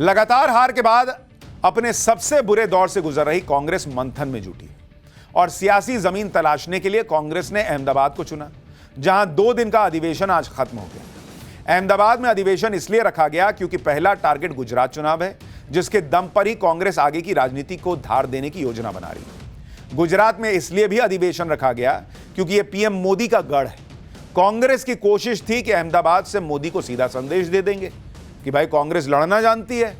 लगातार हार के बाद अपने सबसे बुरे दौर से गुजर रही कांग्रेस मंथन में जुटी और सियासी जमीन तलाशने के लिए कांग्रेस ने अहमदाबाद को चुना, जहां 2 दिन का अधिवेशन आज खत्म हो गया। अहमदाबाद में अधिवेशन इसलिए रखा गया क्योंकि पहला टारगेट गुजरात चुनाव है, जिसके दम पर ही कांग्रेस आगे की राजनीति को धार देने की योजना बना रही है। गुजरात में इसलिए भी अधिवेशन रखा गया क्योंकि यह पीएम मोदी का गढ़ है। कांग्रेस की कोशिश थी कि अहमदाबाद से मोदी को सीधा संदेश दे देंगे कि भाई कांग्रेस लड़ना जानती है,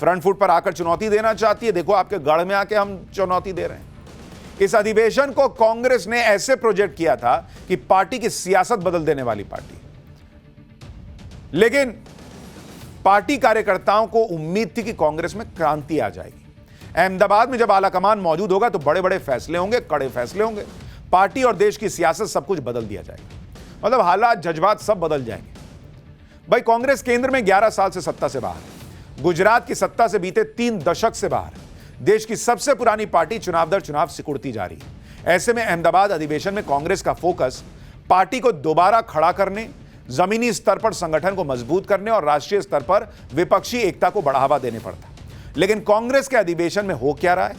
फ्रंट फुट पर आकर चुनौती देना चाहती है, देखो आपके गढ़ में आके हम चुनौती दे रहे हैं। इस अधिवेशन को कांग्रेस ने ऐसे प्रोजेक्ट किया था कि पार्टी की सियासत बदल देने वाली पार्टी, लेकिन पार्टी कार्यकर्ताओं को उम्मीद थी कि कांग्रेस में क्रांति आ जाएगी। अहमदाबाद में जब आलाकमान मौजूद होगा तो बड़े बड़े फैसले होंगे, कड़े फैसले होंगे, पार्टी और देश की सियासत सब कुछ बदल दिया जाएगा, मतलब हालात जज्बात सब बदल जाएंगे। भाई कांग्रेस केंद्र में 11 साल से सत्ता से बाहर है, गुजरात की सत्ता से बीते 3 दशक से बाहर है, देश की सबसे पुरानी पार्टी चुनाव दर चुनाव सिकुड़ती जा रही है। ऐसे में अहमदाबाद अधिवेशन में कांग्रेस का फोकस पार्टी को दोबारा खड़ा करने, जमीनी स्तर पर संगठन को मजबूत करने और राष्ट्रीय स्तर पर विपक्षी एकता को बढ़ावा देने पर था। लेकिन कांग्रेस के अधिवेशन में हो क्या रहा है?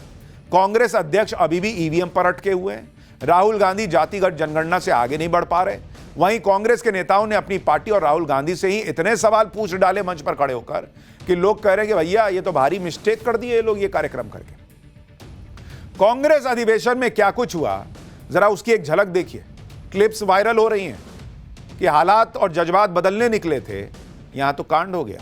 कांग्रेस अध्यक्ष अभी भी ईवीएम पर अटके हुए हैं, राहुल गांधी जातिगत जनगणना से आगे नहीं बढ़ पा रहे। वहीं कांग्रेस के नेताओं ने अपनी पार्टी और राहुल गांधी से ही इतने सवाल पूछ डाले मंच पर खड़े होकर कि लोग कह रहे हैं कि भैया ये तो भारी मिस्टेक कर दिए ये लोग ये कार्यक्रम करके। कांग्रेस अधिवेशन में क्या कुछ हुआ, जरा उसकी एक झलक देखिए। क्लिप्स वायरल हो रही हैं कि हालात और जज्बात बदलने निकले थे, यहां तो कांड हो गया।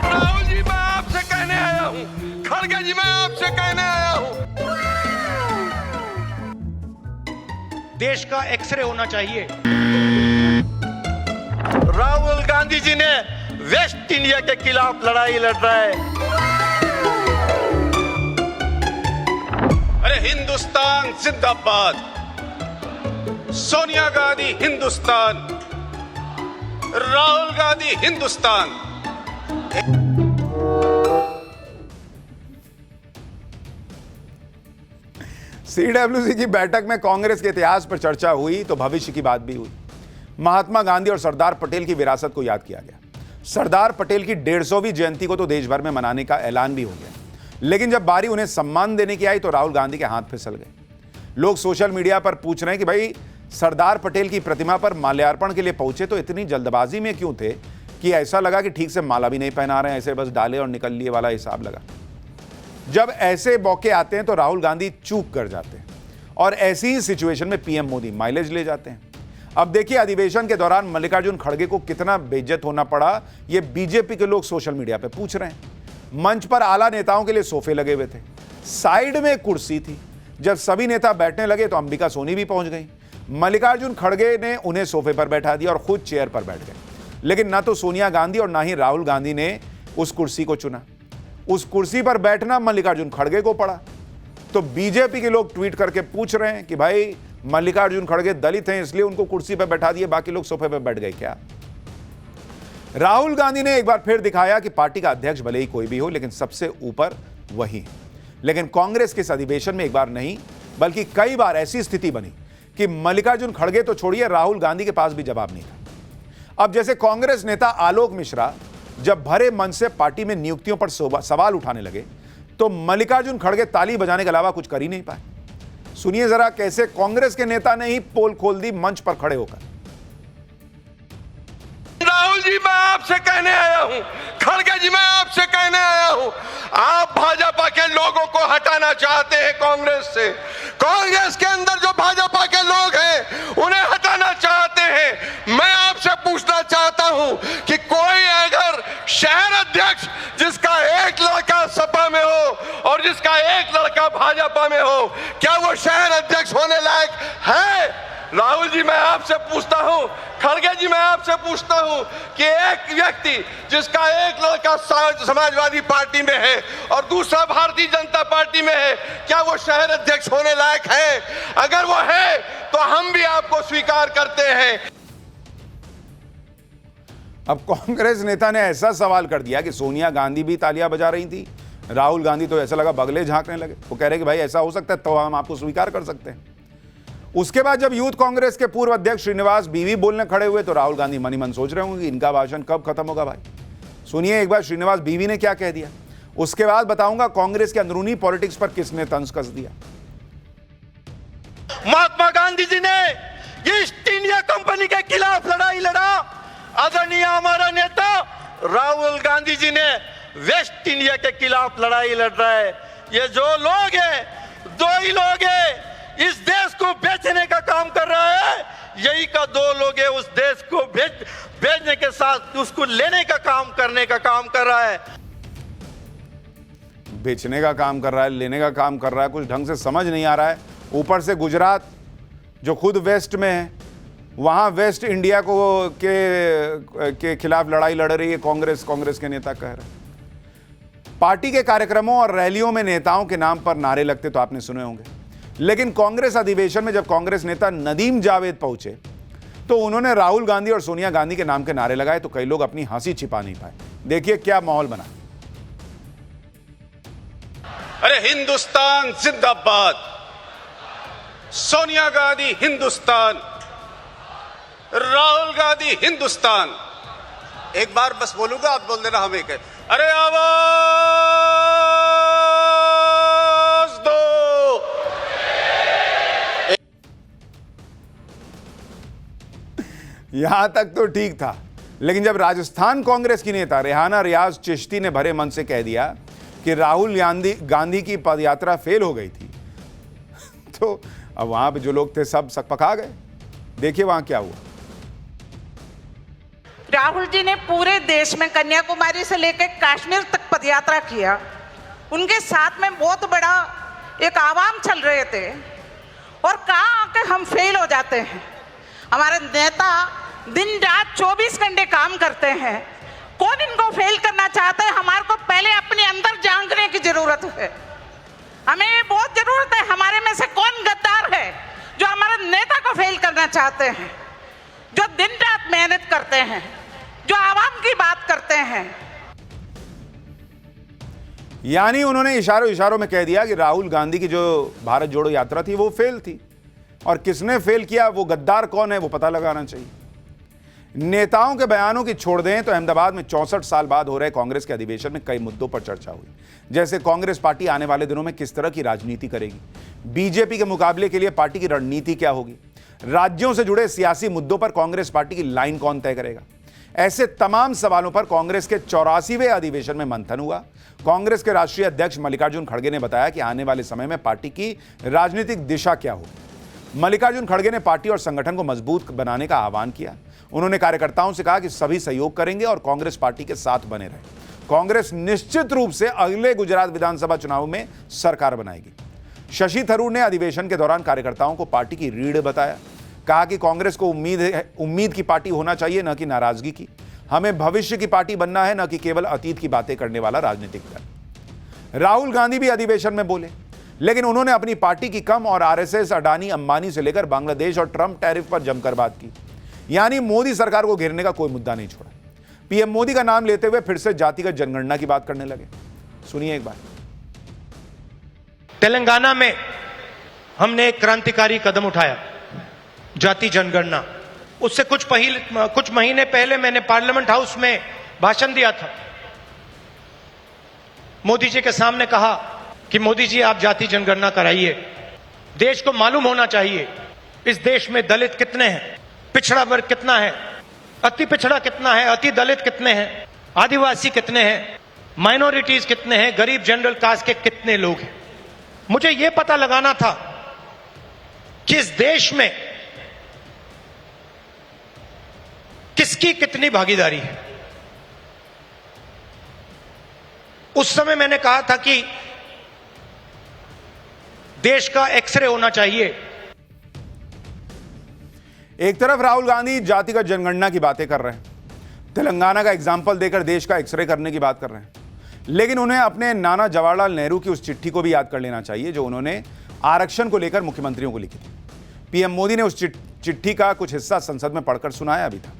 राहुल जी मैं आपसे कहने आया हूं, खड़गे जी मैं आपसे कहने आया हूं, देश का एक्सरे होना चाहिए। राहुल गांधी जी ने वेस्ट इंडिया के खिलाफ लड़ाई लड़ रहा है। अरे हिंदुस्तान जिंदाबाद, सोनिया गांधी हिंदुस्तान, राहुल गांधी हिंदुस्तान। सीडब्ल्यूसी की बैठक में कांग्रेस के इतिहास पर चर्चा हुई तो भविष्य की बात भी हुई। महात्मा गांधी और सरदार पटेल की विरासत को याद किया गया। सरदार पटेल की 150वीं जयंती को तो देश भर में मनाने का ऐलान भी हो गया, लेकिन जब बारी उन्हें सम्मान देने की आई तो राहुल गांधी के हाथ फिसल गए। लोग सोशल मीडिया पर पूछ रहे हैं कि भाई सरदार पटेल की प्रतिमा पर माल्यार्पण के लिए पहुंचे तो इतनी जल्दबाजी में क्यों थे कि ऐसा लगा कि ठीक से माला भी नहीं पहना रहे हैं, ऐसे बस डाले और निकल लिए वाला हिसाब लगा। जब ऐसे मौके आते हैं तो राहुल गांधी चूक कर जाते हैं और ऐसी ही सिचुएशन में पीएम मोदी माइलेज ले जाते हैं। अब देखिए अधिवेशन के दौरान मल्लिकार्जुन खड़गे को कितना बेइज्जत होना पड़ा, ये बीजेपी के लोग सोशल मीडिया पे पूछ रहे हैं। मंच पर आला नेताओं के लिए सोफे लगे हुए थे, साइड में एक कुर्सी थी। जब सभी नेता बैठने लगे तो अंबिका सोनी भी पहुंच गई। मल्लिकार्जुन खड़गे ने उन्हें सोफे पर बैठा दिया और खुद चेयर पर बैठ गए, लेकिन ना तो सोनिया गांधी और ना ही राहुल गांधी ने उस कुर्सी को चुना। उस कुर्सी पर बैठना मल्लिकार्जुन खड़गे को पड़ा। तो बीजेपी के लोग ट्वीट करके पूछ रहे हैं कि भाई मल्लिकार्जुन खड़गे दलित हैं इसलिए उनको कुर्सी पर बैठा दिए, बाकी लोग सोफे पर बैठ गए क्या? राहुल गांधी ने एक बार फिर दिखाया कि पार्टी का अध्यक्ष भले ही कोई भी हो, लेकिन सबसे ऊपर वही है। लेकिन कांग्रेस के इस अधिवेशन में एक बार नहीं बल्कि कई बार ऐसी स्थिति बनी कि मल्लिकार्जुन खड़गे तो छोड़िए, राहुल गांधी के पास भी जवाब नहीं था। अब जैसे कांग्रेस नेता आलोक मिश्रा जब भरे मन से पार्टी में नियुक्तियों पर सवाल उठाने लगे तो मल्लिकार्जुन खड़गे ताली बजाने के अलावा कुछ कर ही नहीं पाए। सुनिए जरा कैसे कांग्रेस के नेता ने ही पोल खोल दी मंच पर खड़े होकर। राहुल जी मैं आपसे कहने आया हूं, खड़गे जी मैं आपसे कहने आया हूं, आप भाजपा के लोगों को हटाना चाहते हैं कांग्रेस से। कांग्रेस के अंदर जो भाजपा के लोग हैं उन्हें हटाना चाहते हैं। मैं आपसे पूछना चाहता हूं कि कोई अगर शहर अध्यक्ष जिसका एक लड़का सपा में हो और जिसका एक लड़का भाजपा में हो, क्या वो शहर अध्यक्ष होने लायक है? राहुल जी मैं आपसे पूछता हूं, खड़गे जी मैं आपसे पूछता हूं कि एक व्यक्ति जिसका एक लड़का समाजवादी पार्टी में है और दूसरा भारतीय जनता पार्टी में है, क्या वो शहर अध्यक्ष होने लायक है? अगर वो है तो हम भी आपको स्वीकार करते हैं। अब कांग्रेस नेता ने ऐसा सवाल कर दिया कि सोनिया गांधी भी तालियां बजा रही थी, राहुल गांधी तो ऐसा लगा बगले झांकने लगे। वो कह रहे कि भाई ऐसा हो सकता है तो हम आपको स्वीकार कर सकते हैं। उसके बाद जब यूथ कांग्रेस के पूर्व अध्यक्ष श्रीनिवास बीवी बोलने खड़े हुए तो राहुल गांधी मन ही मन सोच रहे होंगे कि इनका भाषण कब खत्म होगा। भाई सुनिए एक बार श्रीनिवास बीवी ने क्या कह दिया, उसके बाद बताऊंगा कांग्रेस के अंदरूनी पॉलिटिक्स पर किसने तंज कस दिया। महात्मा गांधी जी ने ईस्ट इंडिया कंपनी के खिलाफ लड़ाई लड़ा। आदरणीय हमारा नेता राहुल गांधी जी ने वेस्ट इंडिया के खिलाफ लड़ाई लड़ रहा है। ये जो लोग हैं, दो ही लोग हैं, इस देश को बेचने का काम कर रहा है। यही का दो लोग हैं, उस देश को बेचने के साथ उसको लेने का काम करने का काम कर रहा है। बेचने का काम कर रहा है, लेने का काम कर रहा है, कुछ ढंग से समझ नहीं आ रहा है। ऊपर से गुजरात जो खुद वेस्ट में है, वहाँ वेस्ट इंडिया को के खिलाफ लड़ाई लड़ रही है कांग्रेस के नेता कह रहे हैं। पार्टी के कार्यक्रमों और रैलियों में नेताओं के नाम पर नारे लगते तो आपने सुने होंगे, लेकिन कांग्रेस अधिवेशन में जब कांग्रेस नेता नदीम जावेद पहुंचे तो उन्होंने राहुल गांधी और सोनिया गांधी के नाम के नारे लगाए तो कई लोग अपनी हंसी छिपा नहीं पाए। देखिए क्या माहौल बना। अरे हिंदुस्तान जिंदाबाद, सोनिया गांधी हिंदुस्तान, राहुल गांधी हिंदुस्तान। एक बार बस बोलूंगा, आप बोल देना हम एक है। अरे आवाज दो। यहां तक तो ठीक था, लेकिन जब राजस्थान कांग्रेस की नेता रेहाना रियाज चिश्ती ने भरे मन से कह दिया कि राहुल गांधी की पदयात्रा फेल हो गई थी तो अब वहां पे जो लोग थे सब सकपका गए। देखिए वहां क्या हुआ। राहुल जी ने पूरे देश में कन्याकुमारी से लेकर कश्मीर तक पदयात्रा किया। उनके साथ में बहुत बड़ा एक आवाम चल रहे थे और कहाँ आके हम फेल हो जाते हैं। हमारे नेता दिन रात 24 घंटे काम करते हैं। कौन इनको फेल करना चाहता है? हमारे को पहले अपने अंदर झांकने की जरूरत है। हमें ये बहुत जरूरत है, हमारे में से कौन गद्दार है जो हमारे नेता को फेल करना चाहते हैं, जो दिन रात मेहनत करते हैं, जो आवाम की बात करते हैं। यानी उन्होंने इशारों में कह दिया कि राहुल गांधी की जो भारत जोड़ो यात्रा थी वो फेल थी, और किसने फेल किया, वो गद्दार कौन है, वो पता लगाना चाहिए। नेताओं के बयानों की छोड़ दें तो अहमदाबाद में 64 साल बाद हो रहे कांग्रेस के अधिवेशन में कई मुद्दों पर चर्चा हुई, जैसे कांग्रेस पार्टी आने वाले दिनों में किस तरह की राजनीति करेगी, बीजेपी के मुकाबले के लिए पार्टी की रणनीति क्या होगी, राज्यों से जुड़े सियासी मुद्दों पर कांग्रेस पार्टी की लाइन कौन तय करेगा। ऐसे तमाम सवालों पर कांग्रेस के 84वें अधिवेशन में मंथन हुआ। कांग्रेस के राष्ट्रीय अध्यक्ष मल्लिकार्जुन खड़गे ने बताया कि आने वाले समय में पार्टी की राजनीतिक दिशा क्या होगी। मल्लिकार्जुन खड़गे ने पार्टी और संगठन को मजबूत बनाने का आह्वान किया। उन्होंने कार्यकर्ताओं से कहा कि सभी सहयोग करेंगे और कांग्रेस पार्टी के साथ बने रहें। कांग्रेस निश्चित रूप से अगले गुजरात विधानसभा चुनाव में सरकार बनाएगी। शशि थरूर ने अधिवेशन के दौरान कार्यकर्ताओं को पार्टी की रीढ़ बताया। कहा कि कांग्रेस को उम्मीद की पार्टी होना चाहिए, न कि नाराजगी की। हमें भविष्य की पार्टी बनना है, न कि केवल अतीत की बातें करने वाला राजनीतिक दल। राहुल गांधी भी अधिवेशन में बोले, लेकिन उन्होंने अपनी पार्टी की कम और आरएसएस, अडानी, अंबानी से लेकर बांग्लादेश और ट्रंप टैरिफ पर जमकर बात की। यानी मोदी सरकार को घेरने का कोई मुद्दा नहीं छोड़ा। पीएम मोदी का नाम लेते हुए फिर से जातिगत जनगणना की बात करने लगे। सुनिए एक बार। तेलंगाना में हमने एक क्रांतिकारी कदम उठाया, जाति जनगणना। उससे कुछ महीने पहले मैंने पार्लियामेंट हाउस में भाषण दिया था। मोदी जी के सामने कहा कि मोदी जी आप जाति जनगणना कराइए। देश को मालूम होना चाहिए इस देश में दलित कितने हैं, पिछड़ा वर्ग कितना है, अति पिछड़ा कितना है, अति दलित कितने हैं, आदिवासी कितने हैं, माइनॉरिटीज कितने हैं, गरीब जनरल कास्ट के कितने लोग हैं। मुझे यह पता लगाना था कि इस देश में किसकी कितनी भागीदारी है। उस समय मैंने कहा था कि देश का एक्सरे होना चाहिए। एक तरफ राहुल गांधी जातिगत जनगणना की बातें कर रहे हैं, तेलंगाना का एग्जाम्पल देकर देश का एक्सरे करने की बात कर रहे हैं, लेकिन उन्हें अपने नाना जवाहरलाल नेहरू की उस चिट्ठी को भी याद कर लेना चाहिए जो उन्होंने आरक्षण को लेकर मुख्यमंत्रियों को लिखी थी। पीएम मोदी ने उस चिट्ठी का कुछ हिस्सा संसद में पढ़कर सुनाया भी था।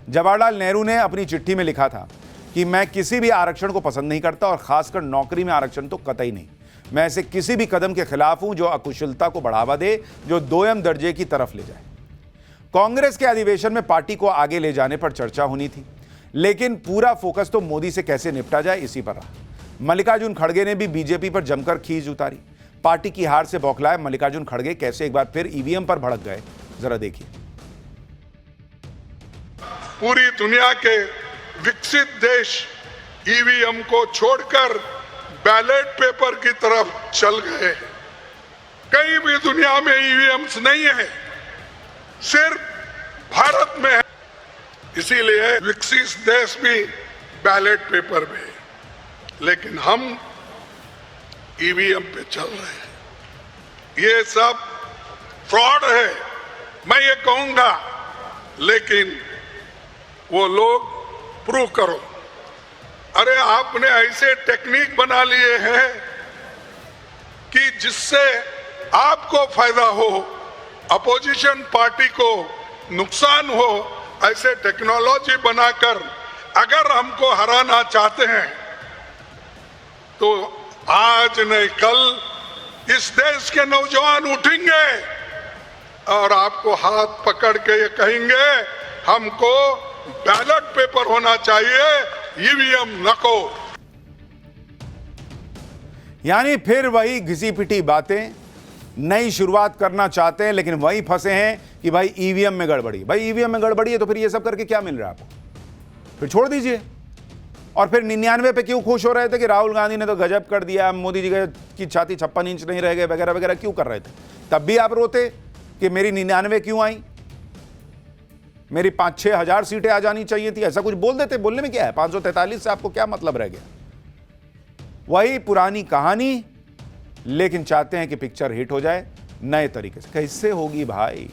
जवाहरलाल नेहरू ने अपनी चिट्ठी में लिखा था कि मैं किसी भी आरक्षण को पसंद नहीं करता और खासकर नौकरी में आरक्षण तो कतई नहीं। मैं ऐसे किसी भी कदम के खिलाफ हूं जो अकुशलता को बढ़ावा दे, जो दोयम दर्जे की तरफ ले जाए। कांग्रेस के अधिवेशन में पार्टी को आगे ले जाने पर चर्चा होनी थी, लेकिन पूरा फोकस तो मोदी से कैसे निपटा जाए इसी पर रहा। मल्लिकार्जुन खड़गे ने भी बीजेपी पर जमकर खींच उतारी। पार्टी की हार से बौखलाए मल्लिकार्जुन खड़गे कैसे एक बार फिर ईवीएम पर भड़क गए, जरा देखिए। पूरी दुनिया के विकसित देश ईवीएम को छोड़कर बैलेट पेपर की तरफ चल गए हैं। कहीं भी दुनिया में ईवीएम्स नहीं है, सिर्फ भारत में है। इसीलिए विकसित देश भी बैलेट पेपर में है, लेकिन हम ईवीएम पे चल रहे हैं। ये सब फ्रॉड है, मैं ये कहूंगा, लेकिन वो लोग प्रूव करो। अरे आपने ऐसे टेक्निक बना लिए हैं कि जिससे आपको फायदा हो, अपोजिशन पार्टी को नुकसान हो, ऐसे टेक्नोलॉजी बनाकर अगर हमको हराना चाहते हैं तो आज नहीं कल इस देश के नौजवान उठेंगे और आपको हाथ पकड़ के ये कहेंगे हमको बैलेट पेपर होना चाहिए, ईवीएम नको। यानी फिर वही घिसी पिटी बातें, नई शुरुआत करना चाहते हैं, लेकिन वही फंसे हैं कि भाई ईवीएम में गड़बड़ी। भाई ईवीएम में गड़बड़ी है तो फिर ये सब करके क्या मिल रहा है आपको? फिर छोड़ दीजिए। और फिर 99 पे क्यों खुश हो रहे थे कि राहुल गांधी ने तो गजब कर दिया, मोदी जी की छाती 56 इंच नहीं रह गए वगैरह वगैरह, क्यों कर रहे थे? तब भी आप रोते कि मेरी 99 क्यों आई, मेरी 5-6 हजार सीटें आ जानी चाहिए थी, ऐसा कुछ बोल देते। बोलने में क्या है, 543 से आपको क्या मतलब रह गया? वही पुरानी कहानी, लेकिन चाहते हैं कि पिक्चर हिट हो जाए नए तरीके से। कैसे होगी भाई?